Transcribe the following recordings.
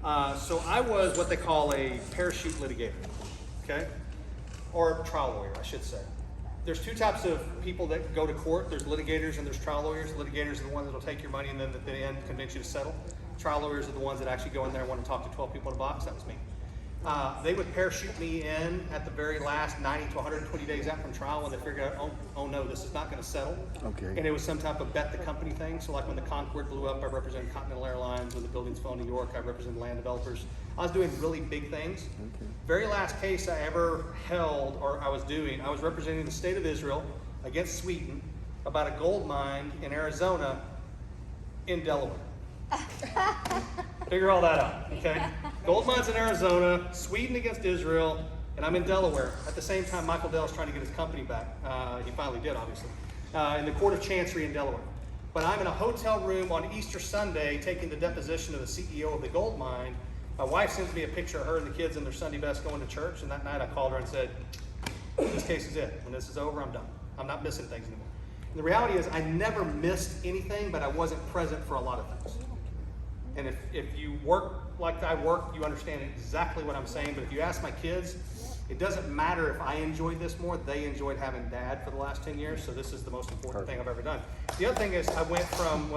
So I was what they call a parachute litigator, okay? Or trial lawyer, I should say. There's two types of people that go to court. There's litigators and there's trial lawyers. Litigators are the ones that will take your money and then at the end convince you to settle. Trial lawyers are the ones that actually go in there and want to talk to 12 people in a box. That was me. They would parachute me in at the very last 90 to 120 days out from trial when they figured out, oh no, this is not going to settle. Okay. And it was some type of bet the company thing. So like when the Concorde blew up, I represented Continental Airlines. When the buildings fell in New York, I represented land developers. I was doing really big things. Okay. Very last case I ever held, or I was representing the state of Israel against Sweden about a gold mine in Arizona in Delaware. Figure all that out, okay? Gold mines in Arizona, Sweden against Israel, and I'm in Delaware. At the same time, Michael Dell's trying to get his company back. He finally did, obviously, in the Court of Chancery in Delaware. But I'm in a hotel room on Easter Sunday taking the deposition of the CEO of the gold mine. My wife sends me a picture of her and the kids in their Sunday best going to church, and that night I called her and said, this case is it. When this is over, I'm done. I'm not missing things anymore. And the reality is I never missed anything, but I wasn't present for a lot of things. And if you work like I work, you understand exactly what I'm saying. But if you ask my kids, it doesn't matter if I enjoyed this more. They enjoyed having dad for the last 10 years. So this is the most important thing I've ever done. The other thing is I went from,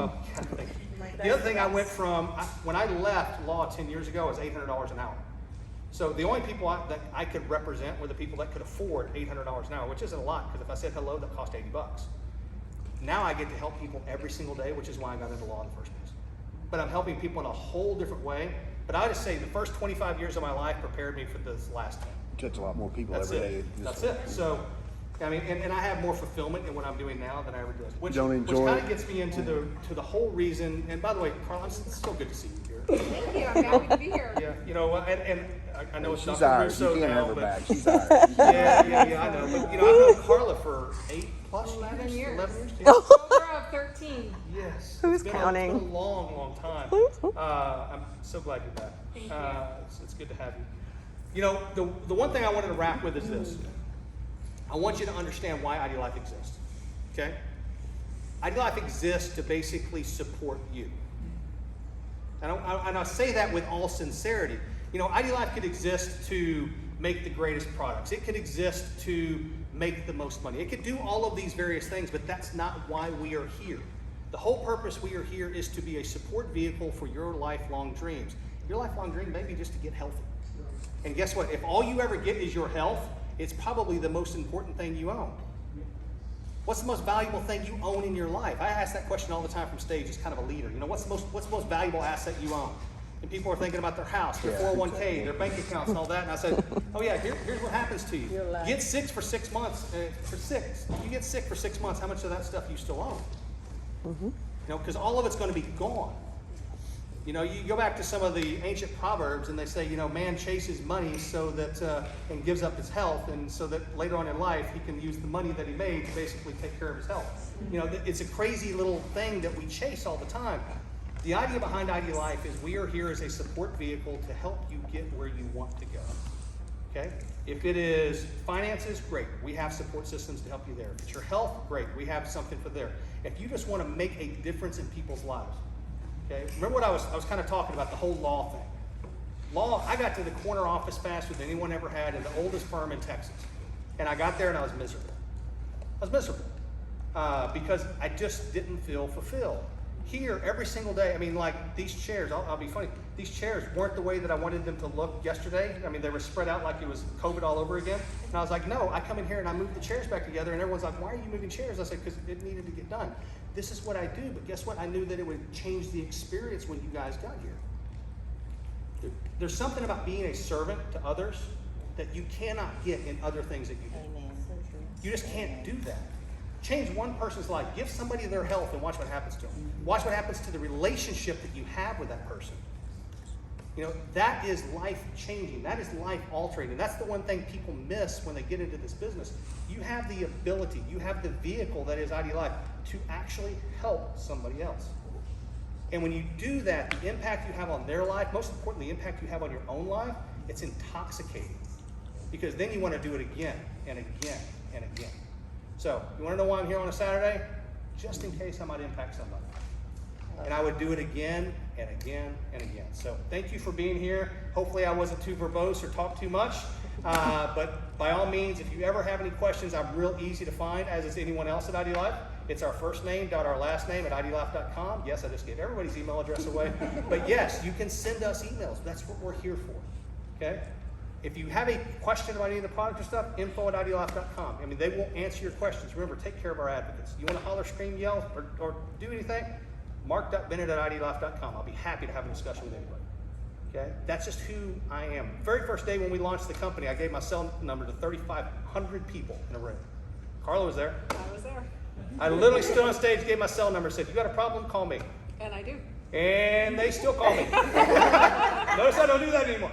when I left law 10 years ago, it was $800 an hour. So the only people that I could represent were the people that could afford $800 an hour, which isn't a lot, because if I said hello, that cost $80. Now I get to help people every single day, which is why I got into law in the first place. But I'm helping people in a whole different way. But I would just say the first 25 years of my life prepared me for this last 10. You touch a lot more people That's every day. it. That's it. So, I mean, and I have more fulfillment in what I'm doing now than I ever did. Which kind of gets me into the whole reason. And by the way, Carl, it's so good to see you here. Thank you. I'm happy to be here. Yeah, you know, and I know it's She's Dr. ours. Russo You can't now, have her but back. She's ours. yeah, I know. But you know, I've known Carla for 8+ 11 years. 11 years. October of 13. Yes. Who's It's been counting? a long time. I'm so glad you're back. Thank you. It's good to have you. You know, the one thing I wanted to wrap with is this. I want you to understand why ID Life exists. Okay? ID Life exists to basically support you. And I say that with all sincerity. You know, ID Life could exist to make the greatest products. It could exist to make the most money. It could do all of these various things, but that's not why we are here. The whole purpose we are here is to be a support vehicle for your lifelong dreams. Your lifelong dream may be just to get healthy. And guess what? If all you ever get is your health, it's probably the most important thing you own. What's the most valuable thing you own in your life? I ask that question all the time from stage as kind of a leader. You know, what's the most valuable asset you own? And people are thinking about their house, their 401k, their bank accounts, and all that. And I said, oh yeah, here's what happens to you. You get sick for 6 months. You get sick for 6 months. How much of that stuff you still own? You know, because all of it's going to be gone. You know, you go back to some of the ancient proverbs, and they say, you know, man chases money so that and gives up his health, and so that later on in life he can use the money that he made to basically take care of his health. You know, it's a crazy little thing that we chase all the time. The idea behind ID Life is we are here as a support vehicle to help you get where you want to go. Okay? If it is finances, great. We have support systems to help you there. If it's your health, great. We have something for there. If you just want to make a difference in people's lives, okay? Remember what I was kind of talking about, the whole law thing. Law, I got to the corner office faster than anyone ever had in the oldest firm in Texas. And I got there and I was miserable. Because I just didn't feel fulfilled. Here, every single day, I mean, like these chairs, I'll be funny, these chairs weren't the way that I wanted them to look yesterday. I mean, they were spread out like it was COVID all over again. And I was like, no, I come in here and I move the chairs back together, and everyone's like, why are you moving chairs? I said, because it needed to get done. This is what I do, but guess what? I knew that it would change the experience when you guys got here. There's something about being a servant to others that you cannot get in other things that you do. Amen. So true. You just can't do that. Change one person's life. Give somebody their health and watch what happens to them. Watch what happens to the relationship that you have with that person. You know, that is life changing. That is life altering. And that's the one thing people miss when they get into this business. You have the ability, you have the vehicle that is ID Life to actually help somebody else. And when you do that, the impact you have on their life, most importantly, the impact you have on your own life, it's intoxicating. Because then you want to do it again and again and again. So, you want to know why I'm here on a Saturday? Just in case I might impact somebody. and I would do it again and again and again. So thank you for being here. Hopefully I wasn't too verbose or talked too much. But by all means, if you ever have any questions, I'm real easy to find, as is anyone else at ID Life. It's our first name dot our last name at idlife.com. Yes, I just gave everybody's email address away. But yes, you can send us emails. That's what we're here for. Okay? If you have a question about any of the product or stuff, info at idlife.com. I mean, they will answer your questions. Remember, take care of our advocates. You want to holler, scream, yell, or do anything? Mark.bennett at idlife.com. I'll be happy to have a discussion with anybody. Okay? That's just who I am. Very first day when we launched the company, I gave my cell number to 3,500 people in a room. Carla was there. I was there. I literally stood on stage, gave my cell number, said, "You got a problem? Call me." And I do. And they still call me. Notice I don't do that anymore.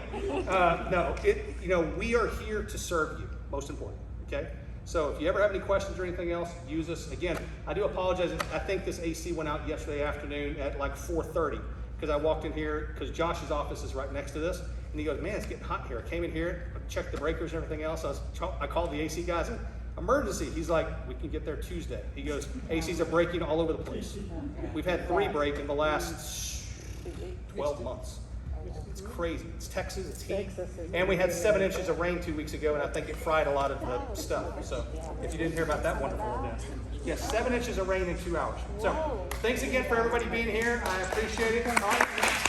We are here to serve you, most important, okay? So if you ever have any questions or anything else, use us. Again, I do apologize. I think this AC went out yesterday afternoon at like 4:30 because I walked in here because Josh's office is right next to this. And he goes, "Man, it's getting hot here." I came in here, checked the breakers and everything else. I called the AC guys. Emergency. He's like, "We can get there Tuesday." He goes, "ACs are breaking all over the place. We've had 3 break in the last 12 months. It's crazy. It's Texas, it's heat. And we had 7 inches of rain 2 weeks ago, and I think it fried a lot of the stuff. So if you didn't hear about that wonderful event. Yes, 7 inches of rain in 2 hours. So thanks again for everybody being here. I appreciate it. All right.